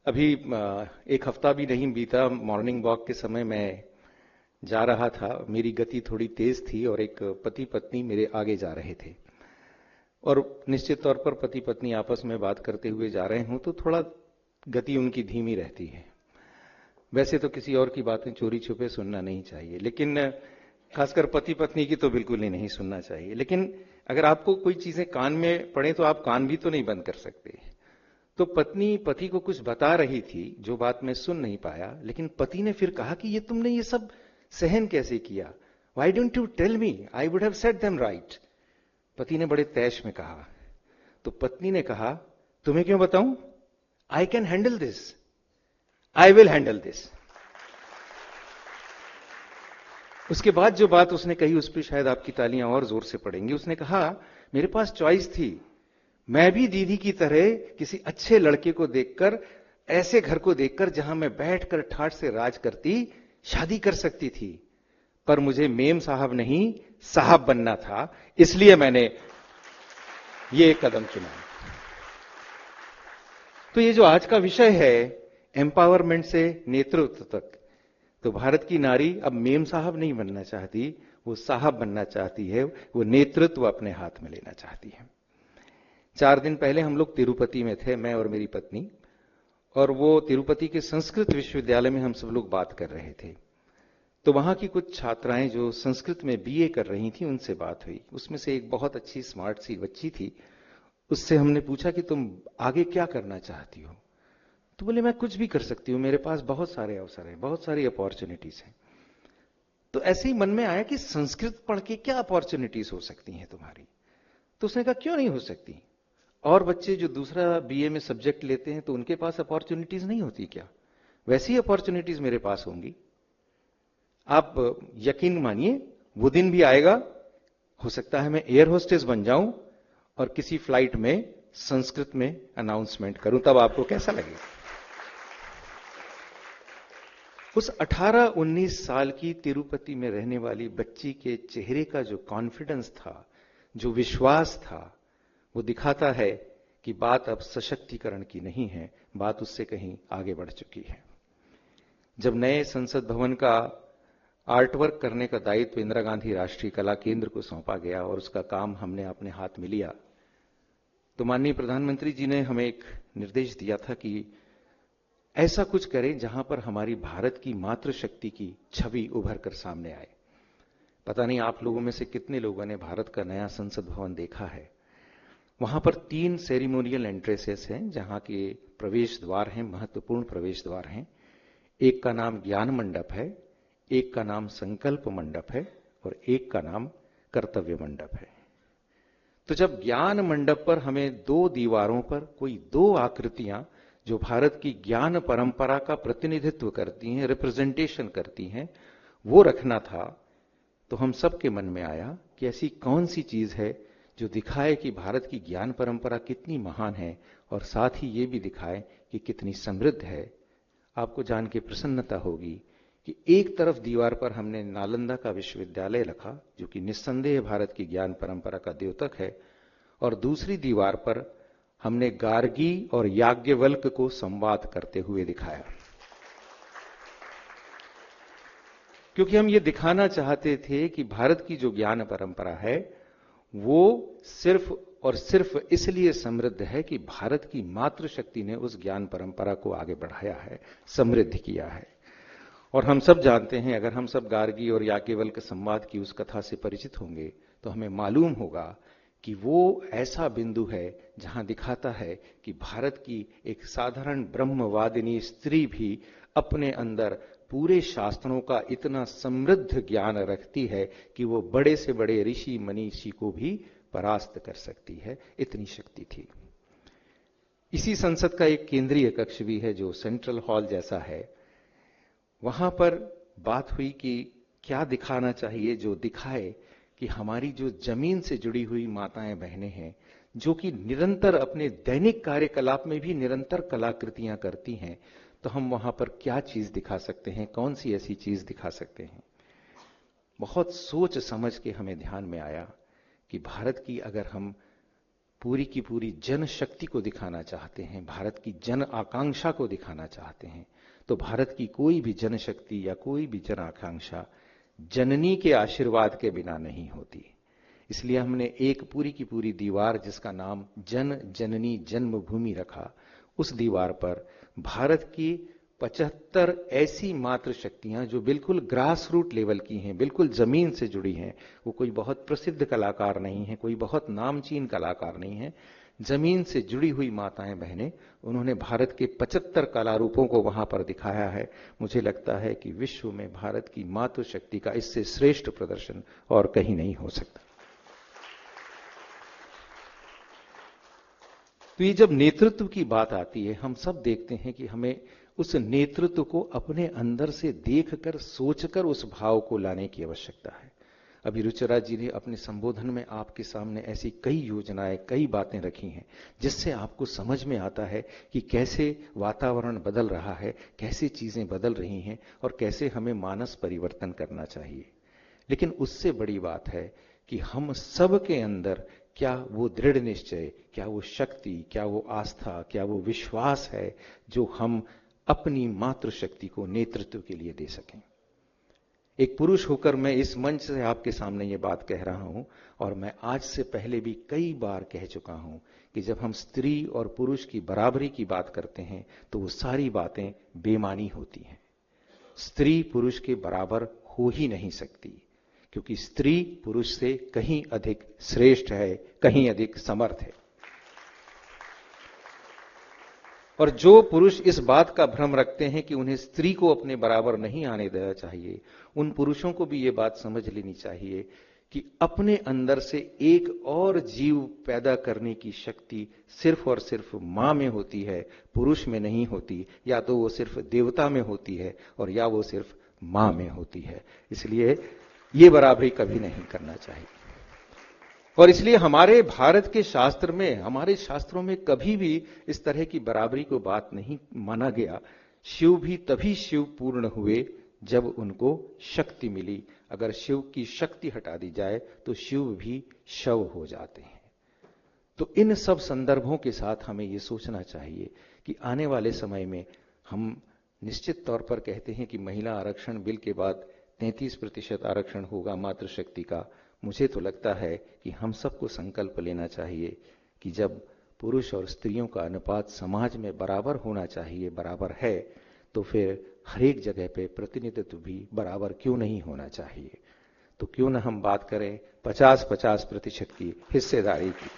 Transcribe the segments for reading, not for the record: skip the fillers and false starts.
अभी एक हफ्ता भी नहीं बीता, मॉर्निंग वॉक के समय मैं जा रहा था। मेरी गति थोड़ी तेज थी और एक पति पत्नी मेरे आगे जा रहे थे और निश्चित तौर पर पति पत्नी आपस में बात करते हुए जा रहे हों तो थोड़ा गति उनकी धीमी रहती है। वैसे तो किसी और की बातें चोरी छुपे सुनना नहीं चाहिए, लेकिन खासकर पति पत्नी की तो बिल्कुल ही नहीं सुनना चाहिए। लेकिन अगर आपको कोई चीजें कान में पड़े तो आप कान भी तो नहीं बंद कर सकते। तो पत्नी पति को कुछ बता रही थी जो बात मैं सुन नहीं पाया, लेकिन पति ने फिर कहा कि ये तुमने ये सब सहन कैसे किया? Why don't you tell me, I would have said them right. पति ने बड़े तैश में कहा। तो पत्नी ने कहा, तुम्हें क्यों बताऊं? I can handle this, I will handle this. उसके बाद जो बात उसने कही उस पर शायद आपकी तालियां और जोर से पड़ेंगी। उसने कहा, मेरे पास चॉइस थी, मैं भी दीदी की तरह किसी अच्छे लड़के को देखकर, ऐसे घर को देखकर जहां मैं बैठकर ठाठ से राज करती, शादी कर सकती थी, पर मुझे मेम साहब नहीं साहब बनना था, इसलिए मैंने ये एक कदम चुना। तो ये जो आज का विषय है, एम्पावरमेंट से नेतृत्व तक, तो भारत की नारी अब मेम साहब नहीं बनना चाहती, वो साहब बनना चाहती है, वो नेतृत्व अपने हाथ में लेना चाहती है। 4 दिन पहले हम लोग तिरुपति में थे, मैं और मेरी पत्नी, और वो तिरुपति के संस्कृत विश्वविद्यालय में हम सब लोग बात कर रहे थे। तो वहां की कुछ छात्राएं जो संस्कृत में बीए कर रही थी, उनसे बात हुई। उसमें से एक बहुत अच्छी स्मार्ट सी बच्ची थी। उससे हमने पूछा कि तुम आगे क्या करना चाहती हो? तो बोले, मैं कुछ भी कर सकती हूं, मेरे पास बहुत सारे अवसर हैं, बहुत सारी अपॉर्चुनिटीज हैं। तो ऐसे ही मन में आया कि संस्कृत पढ़ के क्या अपॉर्चुनिटीज हो सकती हैं तुम्हारी? तो उसने कहा, क्यों नहीं हो सकती? और बच्चे जो दूसरा बीए में सब्जेक्ट लेते हैं तो उनके पास अपॉर्चुनिटीज नहीं होती क्या? वैसी अपॉर्चुनिटीज मेरे पास होंगी। आप यकीन मानिए, वो दिन भी आएगा, हो सकता है मैं एयर होस्टेस बन जाऊं और किसी फ्लाइट में संस्कृत में अनाउंसमेंट करूं, तब आपको कैसा लगेगा? उस 18-19 साल की तिरुपति में रहने वाली बच्ची के चेहरे का जो कॉन्फिडेंस था, जो विश्वास था, वो दिखाता है कि बात अब सशक्तिकरण की नहीं है, बात उससे कहीं आगे बढ़ चुकी है। जब नए संसद भवन का आर्ट वर्क करने का दायित्व इंदिरा गांधी राष्ट्रीय कला केंद्र को सौंपा गया और उसका काम हमने अपने हाथ में लिया, तो माननीय प्रधानमंत्री जी ने हमें एक निर्देश दिया था कि ऐसा कुछ करें जहां पर हमारी भारत की मातृशक्ति की छवि उभर कर सामने आए। पता नहीं आप लोगों में से कितने लोगों ने भारत का नया संसद भवन देखा है। वहां पर 3 सेरिमोनियल एंट्रेंसेस हैं, जहां के प्रवेश द्वार हैं, महत्वपूर्ण प्रवेश द्वार हैं। एक का नाम ज्ञान मंडप है, एक का नाम संकल्प मंडप है और एक का नाम कर्तव्य मंडप है। तो जब ज्ञान मंडप पर हमें 2 दीवारों पर कोई 2 आकृतियां जो भारत की ज्ञान परंपरा का प्रतिनिधित्व करती हैं, रिप्रेजेंटेशन करती हैं, वो रखना था, तो हम सबके मन में आया कि ऐसी कौन सी चीज है जो दिखाए कि भारत की ज्ञान परंपरा कितनी महान है और साथ ही ये भी दिखाए कि कितनी समृद्ध है। आपको जान के प्रसन्नता होगी कि एक तरफ दीवार पर हमने नालंदा का विश्वविद्यालय रखा, जो कि निस्संदेह भारत की ज्ञान परंपरा का द्योतक है, और दूसरी दीवार पर हमने गार्गी और याज्ञवल्क को संवाद करते हुए दिखाया, क्योंकि हम ये दिखाना चाहते थे कि भारत की जो ज्ञान परंपरा है वो सिर्फ और सिर्फ इसलिए समृद्ध है कि भारत की मातृशक्ति ने उस ज्ञान परंपरा को आगे बढ़ाया है, समृद्ध किया है। और हम सब जानते हैं, अगर हम सब गार्गी और याज्ञवल्क्य संवाद की उस कथा से परिचित होंगे तो हमें मालूम होगा कि वो ऐसा बिंदु है जहां दिखाता है कि भारत की एक साधारण ब्रह्मवादिनी स्त्री भी अपने अंदर पूरे शास्त्रों का इतना समृद्ध ज्ञान रखती है कि वो बड़े से बड़े ऋषि मनीषी को भी परास्त कर सकती है, इतनी शक्ति थी। इसी संसद का एक केंद्रीय कक्ष भी है जो सेंट्रल हॉल जैसा है। वहां पर बात हुई कि क्या दिखाना चाहिए जो दिखाए कि हमारी जो जमीन से जुड़ी हुई माताएं बहनें हैं, जो कि निरंतर अपने दैनिक कार्यकलाप में भी निरंतर कलाकृतियां करती हैं, तो हम वहां पर क्या चीज दिखा सकते हैं, कौन सी ऐसी चीज दिखा सकते हैं। बहुत सोच समझ के हमें ध्यान में आया कि भारत की अगर हम पूरी की पूरी जन शक्ति को दिखाना चाहते हैं, भारत की जन आकांक्षा को दिखाना चाहते हैं, तो भारत की कोई भी जनशक्ति या कोई भी जन आकांक्षा जननी के आशीर्वाद के बिना नहीं होती। इसलिए हमने एक पूरी की पूरी दीवार जिसका नाम जन जननी जन्मभूमि रखा, उस दीवार पर भारत की 75 ऐसी मातृ शक्तियां जो बिल्कुल ग्रास रूट लेवल की हैं, बिल्कुल जमीन से जुड़ी हैं। वो कोई बहुत प्रसिद्ध कलाकार नहीं है, कोई बहुत नामचीन कलाकार नहीं है, जमीन से जुड़ी हुई माताएं बहनें, उन्होंने भारत के 75 कला रूपों को वहां पर दिखाया है। मुझे लगता है कि विश्व में भारत की मातृ शक्ति का इससे श्रेष्ठ प्रदर्शन और कहीं नहीं हो सकता। तो ये जब नेतृत्व की बात आती है, हम सब देखते हैं कि हमें उस नेतृत्व को अपने अंदर से देखकर, सोचकर उस भाव को लाने की आवश्यकता है। अभी रुचिरा जी ने अपने संबोधन में आपके सामने ऐसी कई योजनाएं, कई बातें रखी हैं, जिससे आपको समझ में आता है कि कैसे वातावरण बदल रहा है, कैसे चीजें बदल रही हैं और कैसे हमें मानस परिवर्तन करना चाहिए। लेकिन उससे बड़ी बात है कि हम सब के अंदर क्या वो दृढ़ निश्चय, क्या वो शक्ति, क्या वो आस्था, क्या वो विश्वास है जो हम अपनी मातृशक्ति को नेतृत्व के लिए दे सकें। एक पुरुष होकर मैं इस मंच से आपके सामने ये बात कह रहा हूं, और मैं आज से पहले भी कई बार कह चुका हूं कि जब हम स्त्री और पुरुष की बराबरी की बात करते हैं तो वो सारी बातें बेमानी होती हैं। स्त्री पुरुष के बराबर हो ही नहीं सकती, क्योंकि स्त्री पुरुष से कहीं अधिक श्रेष्ठ है, कहीं अधिक समर्थ है। और जो पुरुष इस बात का भ्रम रखते हैं कि उन्हें स्त्री को अपने बराबर नहीं आने देना चाहिए, उन पुरुषों को भी ये बात समझ लेनी चाहिए कि अपने अंदर से एक और जीव पैदा करने की शक्ति सिर्फ और सिर्फ मां में होती है, पुरुष में नहीं होती। या तो वो सिर्फ देवता में होती है और या वो सिर्फ मां में होती है। इसलिए ये बराबरी कभी नहीं करना चाहिए। और इसलिए हमारे भारत के शास्त्र में, हमारे शास्त्रों में कभी भी इस तरह की बराबरी को बात नहीं माना गया। शिव भी तभी शिव पूर्ण हुए जब उनको शक्ति मिली। अगर शिव की शक्ति हटा दी जाए तो शिव भी शव हो जाते हैं। तो इन सब संदर्भों के साथ हमें यह सोचना चाहिए कि आने वाले समय में हम निश्चित तौर पर कहते हैं कि महिला आरक्षण बिल के बाद 33% आरक्षण होगा मातृशक्ति का। मुझे तो लगता है कि हम सबको संकल्प लेना चाहिए कि जब पुरुष और स्त्रियों का अनुपात समाज में बराबर होना चाहिए, बराबर है, तो फिर हर एक जगह पे प्रतिनिधित्व भी बराबर क्यों नहीं होना चाहिए। तो क्यों ना हम बात करें 50-50% की हिस्सेदारी की।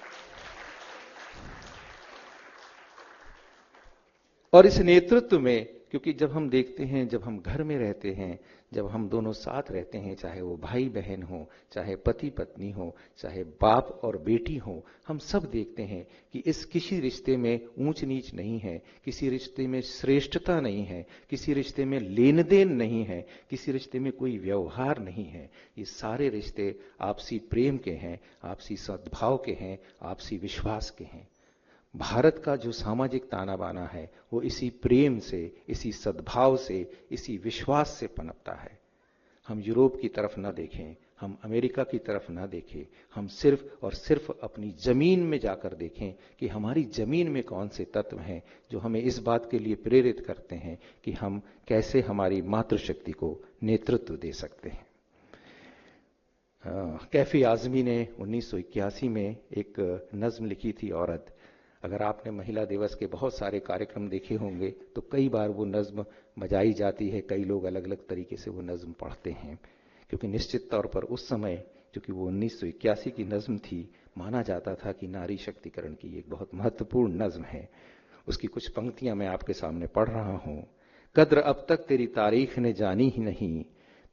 और इस नेतृत्व में, क्योंकि जब हम देखते हैं, जब हम घर में रहते हैं, जब हम दोनों साथ रहते हैं, चाहे वो भाई बहन हो, चाहे पति पत्नी हो, चाहे बाप और बेटी हो, हम सब देखते हैं कि इस किसी रिश्ते में ऊंच नीच नहीं है, किसी रिश्ते में श्रेष्ठता नहीं है, किसी रिश्ते में लेन देन नहीं है, किसी रिश्ते में कोई व्यवहार नहीं है। ये सारे रिश्ते आपसी प्रेम के हैं, आपसी सद्भाव के हैं, आपसी विश्वास के हैं। भारत का जो सामाजिक ताना बाना है वो इसी प्रेम से, इसी सद्भाव से, इसी विश्वास से पनपता है। हम यूरोप की तरफ ना देखें, हम अमेरिका की तरफ ना देखें, हम सिर्फ और सिर्फ अपनी जमीन में जाकर देखें कि हमारी जमीन में कौन से तत्व हैं जो हमें इस बात के लिए प्रेरित करते हैं कि हम कैसे हमारी मातृशक्ति को नेतृत्व दे सकते हैं। कैफी आजमी ने 1981 में एक नज्म लिखी थी, औरत। अगर आपने महिला दिवस के बहुत सारे कार्यक्रम देखे होंगे तो कई बार वो नज्म बजाई जाती है, कई लोग अलग अलग तरीके से वो नज्म पढ़ते हैं, क्योंकि निश्चित तौर पर उस समय, क्योंकि वो 1981 की नज्म थी, माना जाता था कि नारी शक्तिकरण की एक बहुत महत्वपूर्ण नज्म है। उसकी कुछ पंक्तियां मैं आपके सामने पढ़ रहा हूं। कद्र अब तक तेरी तारीख ने जानी ही नहीं,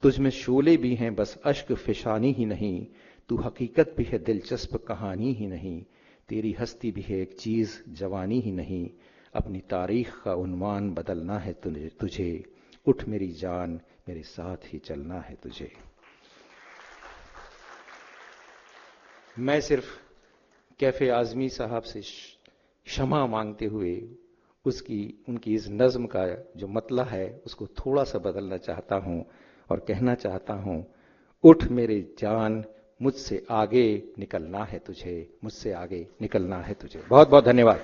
तुझ में शोले भी हैं बस अश्क फिशानी ही नहीं, तू हकीकत भी है दिलचस्प कहानी ही नहीं, तेरी हस्ती भी है एक चीज जवानी ही नहीं, अपनी तारीख का उन्वान बदलना है तुझे, उठ मेरी जान मेरे साथ ही चलना है तुझे। मैं सिर्फ कैफे आजमी साहब से क्षमा मांगते हुए उनकी इस नज्म का जो मतला है उसको थोड़ा सा बदलना चाहता हूं और कहना चाहता हूं, उठ मेरे जान मुझसे आगे निकलना है तुझे, मुझसे आगे निकलना है तुझे। बहुत बहुत धन्यवाद।